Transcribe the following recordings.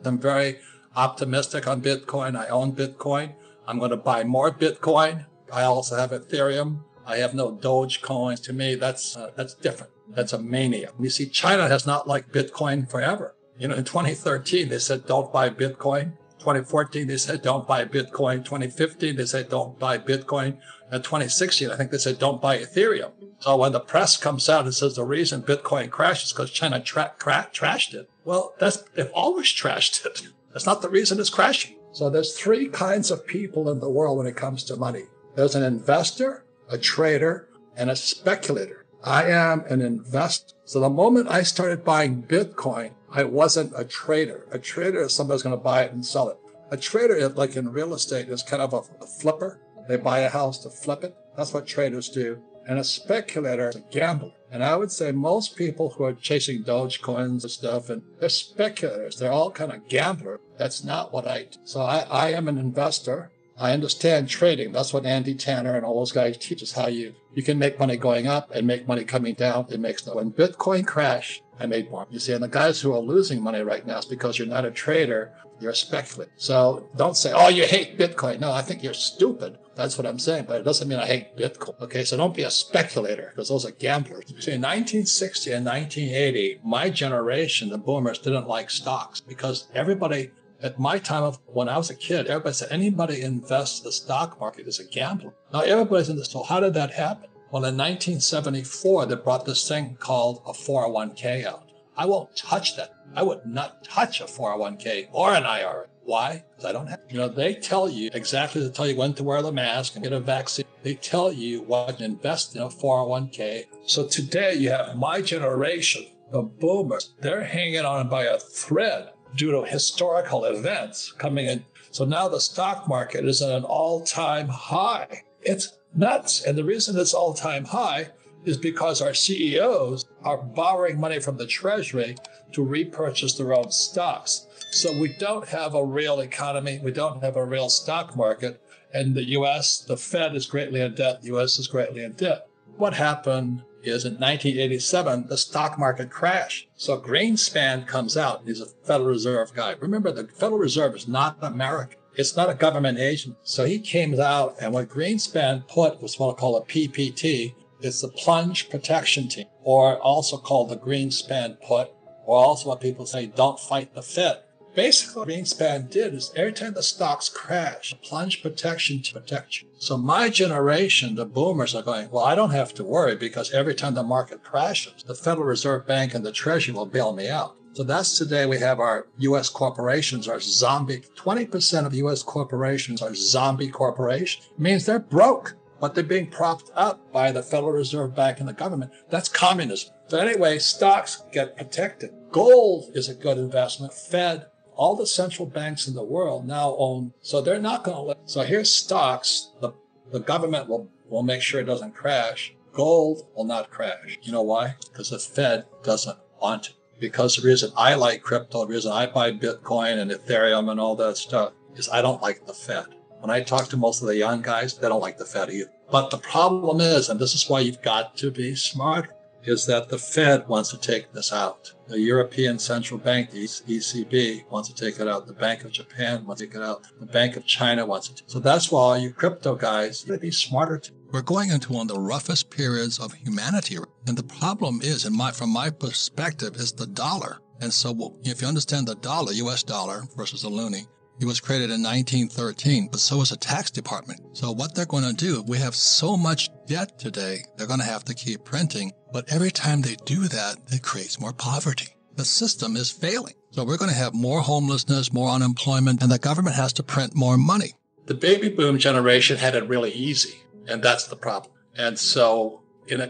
I'm very optimistic on Bitcoin. I own Bitcoin. I'm going to buy more Bitcoin. I also have Ethereum. I have no Dogecoin. To me, that's different. That's a mania. You see, China has not liked Bitcoin forever. In 2013, they said, don't buy Bitcoin. 2014, they said, don't buy Bitcoin. 2015, they said, don't buy Bitcoin. And 2016, I think they said, don't buy Ethereum. So when the press comes out and says the reason Bitcoin crashed is because China trashed it. Well, they've always trashed it. That's not the reason it's crashing. So there's three kinds of people in the world when it comes to money. There's an investor, a trader, and a speculator. I am an investor. So the moment I started buying Bitcoin, I wasn't a trader. A trader is somebody who's going to buy it and sell it. A trader, like in real estate, is kind of a flipper. They buy a house to flip it. That's what traders do. And a speculator is a gambler. And I would say most people who are chasing Dogecoins and stuff, and they're speculators. They're all kind of gamblers. That's not what I do. So I am an investor. I understand trading. That's what Andy Tanner and all those guys teach us, how you can make money going up and make money coming down. It makes no. When Bitcoin crashed, I made more. You see, and the guys who are losing money right now is because you're not a trader, you're a speculator. So don't say, oh, you hate Bitcoin. No, I think you're stupid. That's what I'm saying, but it doesn't mean I hate Bitcoin. Okay, so don't be a speculator, because those are gamblers. See, in 1960 and 1980, my generation, the boomers, didn't like stocks because everybody, at my time of when I was a kid, everybody said anybody invests in the stock market is a gambler. Now everybody's in this. So how did that happen? Well, in 1974, they brought this thing called a 401k out. I won't touch that. I would not touch a 401k or an IRA. Why? Because I don't have. They tell you exactly. They tell you when to wear the mask and get a vaccine. They tell you what to invest in a 401k. So today you have my generation, the boomers. They're hanging on by a thread due to historical events coming in. So now the stock market is at an all-time high. It's nuts. And the reason it's all-time high is because our CEOs are borrowing money from the Treasury to repurchase their own stocks. So we don't have a real economy. We don't have a real stock market. And the U.S., the Fed is greatly in debt. The U.S. is greatly in debt. What happened is in 1987, the stock market crashed. So Greenspan comes out. He's a Federal Reserve guy. Remember, the Federal Reserve is not American. It's not a government agent. So he came out, and what Greenspan put was what I call a PPT. It's the plunge protection team, or also called the Greenspan put, or also what people say, don't fight the Fed. Basically, what Greenspan did is every time the stocks crash, plunge protection to protect you. So my generation, the boomers, are going, well, I don't have to worry because every time the market crashes, the Federal Reserve Bank and the Treasury will bail me out. So that's today we have our U.S. corporations are zombie. 20% of U.S. corporations are zombie corporations. It means they're broke, but they're being propped up by the Federal Reserve Bank and the government. That's communism. So anyway, stocks get protected. Gold is a good investment. Fed, all the central banks in the world now own. So they're not going to let. So here's stocks. The government will make sure it doesn't crash. Gold will not crash. You know why? Because the Fed doesn't want it. Because the reason I like crypto, the reason I buy Bitcoin and Ethereum and all that stuff is I don't like the Fed. When I talk to most of the young guys, they don't like the Fed either. But the problem is, and this is why you've got to be smart, is that the Fed wants to take this out. The European Central Bank, the ECB, wants to take it out. The Bank of Japan wants to take it out. The Bank of China wants to. So that's why all you crypto guys, you got to be smarter too. We're going into one of the roughest periods of humanity. And the problem is, from my perspective, is the dollar. And so if you understand the dollar, U.S. dollar versus the loonie, it was created in 1913, but so was the tax department. So what they're going to do, we have so much debt today, they're going to have to keep printing. But every time they do that, it creates more poverty. The system is failing. So we're going to have more homelessness, more unemployment, and the government has to print more money. The baby boom generation had it really easy, and that's the problem. And so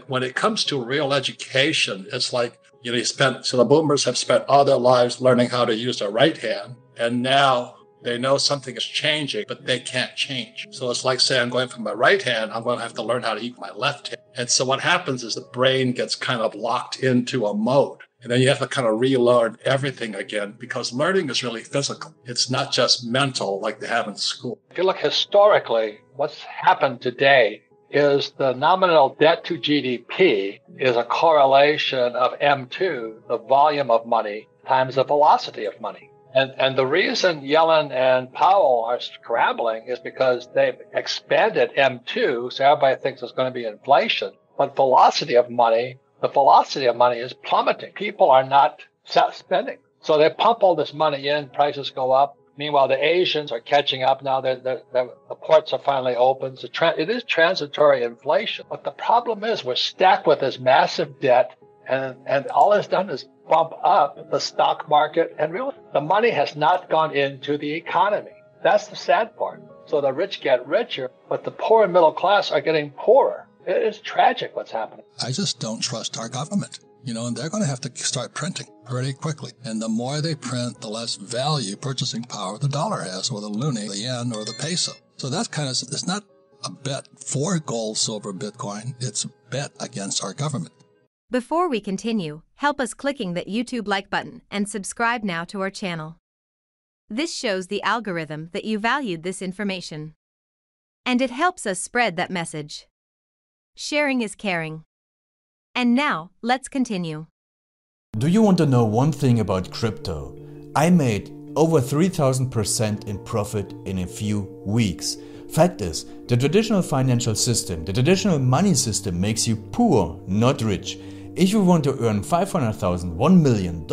when it comes to real education, it's like, so the boomers have spent all their lives learning how to use their right hand, and now they know something is changing, but they can't change. So it's like saying I'm going from my right hand, I'm going to have to learn how to use my left hand. And so what happens is the brain gets kind of locked into a mode. And then you have to kind of relearn everything again because learning is really physical. It's not just mental like they have in school. If you look historically, what's happened today is the nominal debt to GDP is a correlation of M2, the volume of money, times the velocity of money. And the reason Yellen and Powell are scrambling is because they've expanded M2, so everybody thinks there's going to be inflation. But the velocity of money is plummeting. People are not spending. So they pump all this money in, prices go up. Meanwhile, the Asians are catching up now. The ports are finally open. So it is transitory inflation. But the problem is we're stacked with this massive debt, and all it's done is bump up the stock market, and really the money has not gone into the economy. That's the sad part. So the rich get richer, but the poor and middle class are getting poorer. It is tragic what's happening. I just don't trust our government, and they're going to have to start printing pretty quickly. And the more they print, the less value, purchasing power the dollar has, or the loonie, the yen, or the peso. So that's it's not a bet for gold, silver, Bitcoin. It's a bet against our government. Before we continue, help us clicking that YouTube like button and subscribe now to our channel. This shows the algorithm that you valued this information. And it helps us spread that message. Sharing is caring. And now, let's continue. Do you want to know one thing about crypto? I made over 3,000% in profit in a few weeks. Fact is, the traditional financial system, the traditional money system makes you poor, not rich. If you want to earn $500,000, $1 million,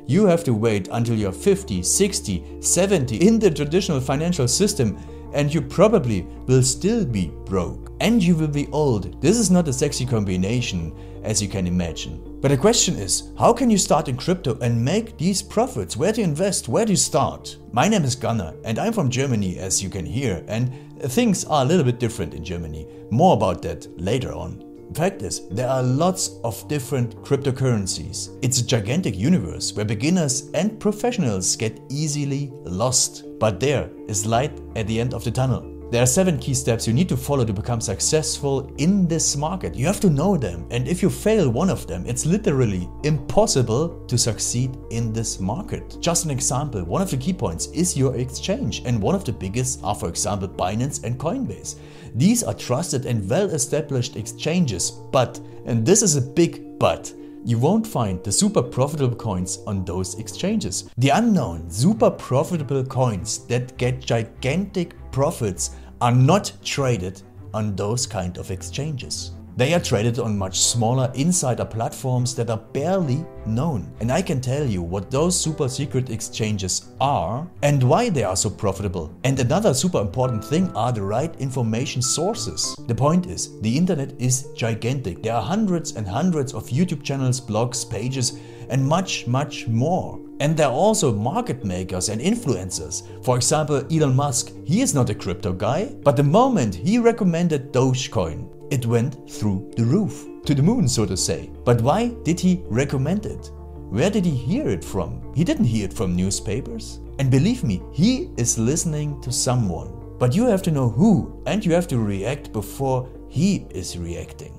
you have to wait until you're 50, 60, 70 in the traditional financial system, and you probably will still be broke. And you will be old. This is not a sexy combination, as you can imagine. But the question is, how can you start in crypto and make these profits? Where to invest? Where to start? My name is Gunnar and I'm from Germany, as you can hear, and things are a little bit different in Germany. More about that later on. Fact is, there are lots of different cryptocurrencies. It's a gigantic universe where beginners and professionals get easily lost. But there is light at the end of the tunnel. There are 7 key steps you need to follow to become successful in this market. You have to know them, and if you fail one of them, it's literally impossible to succeed in this market. Just an example, one of the key points is your exchange, and one of the biggest are, for example, Binance and Coinbase. These are trusted and well-established exchanges, but, and this is a big but, you won't find the super profitable coins on those exchanges. The unknown super profitable coins that get gigantic profits are not traded on those kind of exchanges. They are traded on much smaller insider platforms that are barely known. And I can tell you what those super secret exchanges are and why they are so profitable. And another super important thing are the right information sources. The point is, the internet is gigantic. There are hundreds and hundreds of YouTube channels, blogs, pages, and much more. And there are also market makers and influencers. For example, Elon Musk, he is not a crypto guy, but the moment he recommended Dogecoin, it went through the roof, to the moon, so to say. But why did he recommend it? Where did he hear it from? He didn't hear it from newspapers. And believe me, he is listening to someone. But you have to know who, and you have to react before he is reacting.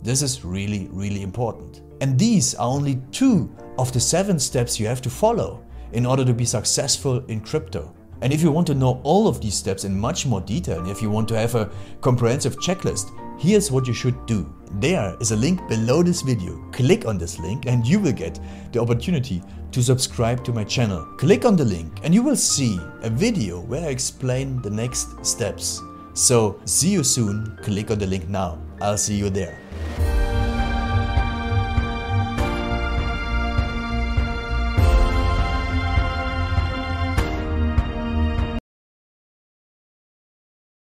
This is really, really important. And these are only 2 of the 7 steps you have to follow in order to be successful in crypto. And if you want to know all of these steps in much more detail, and if you want to have a comprehensive checklist, here's what you should do. There is a link below this video. Click on this link and you will get the opportunity to subscribe to my channel. Click on the link and you will see a video where I explain the next steps. So see you soon. Click on the link now. I'll see you there.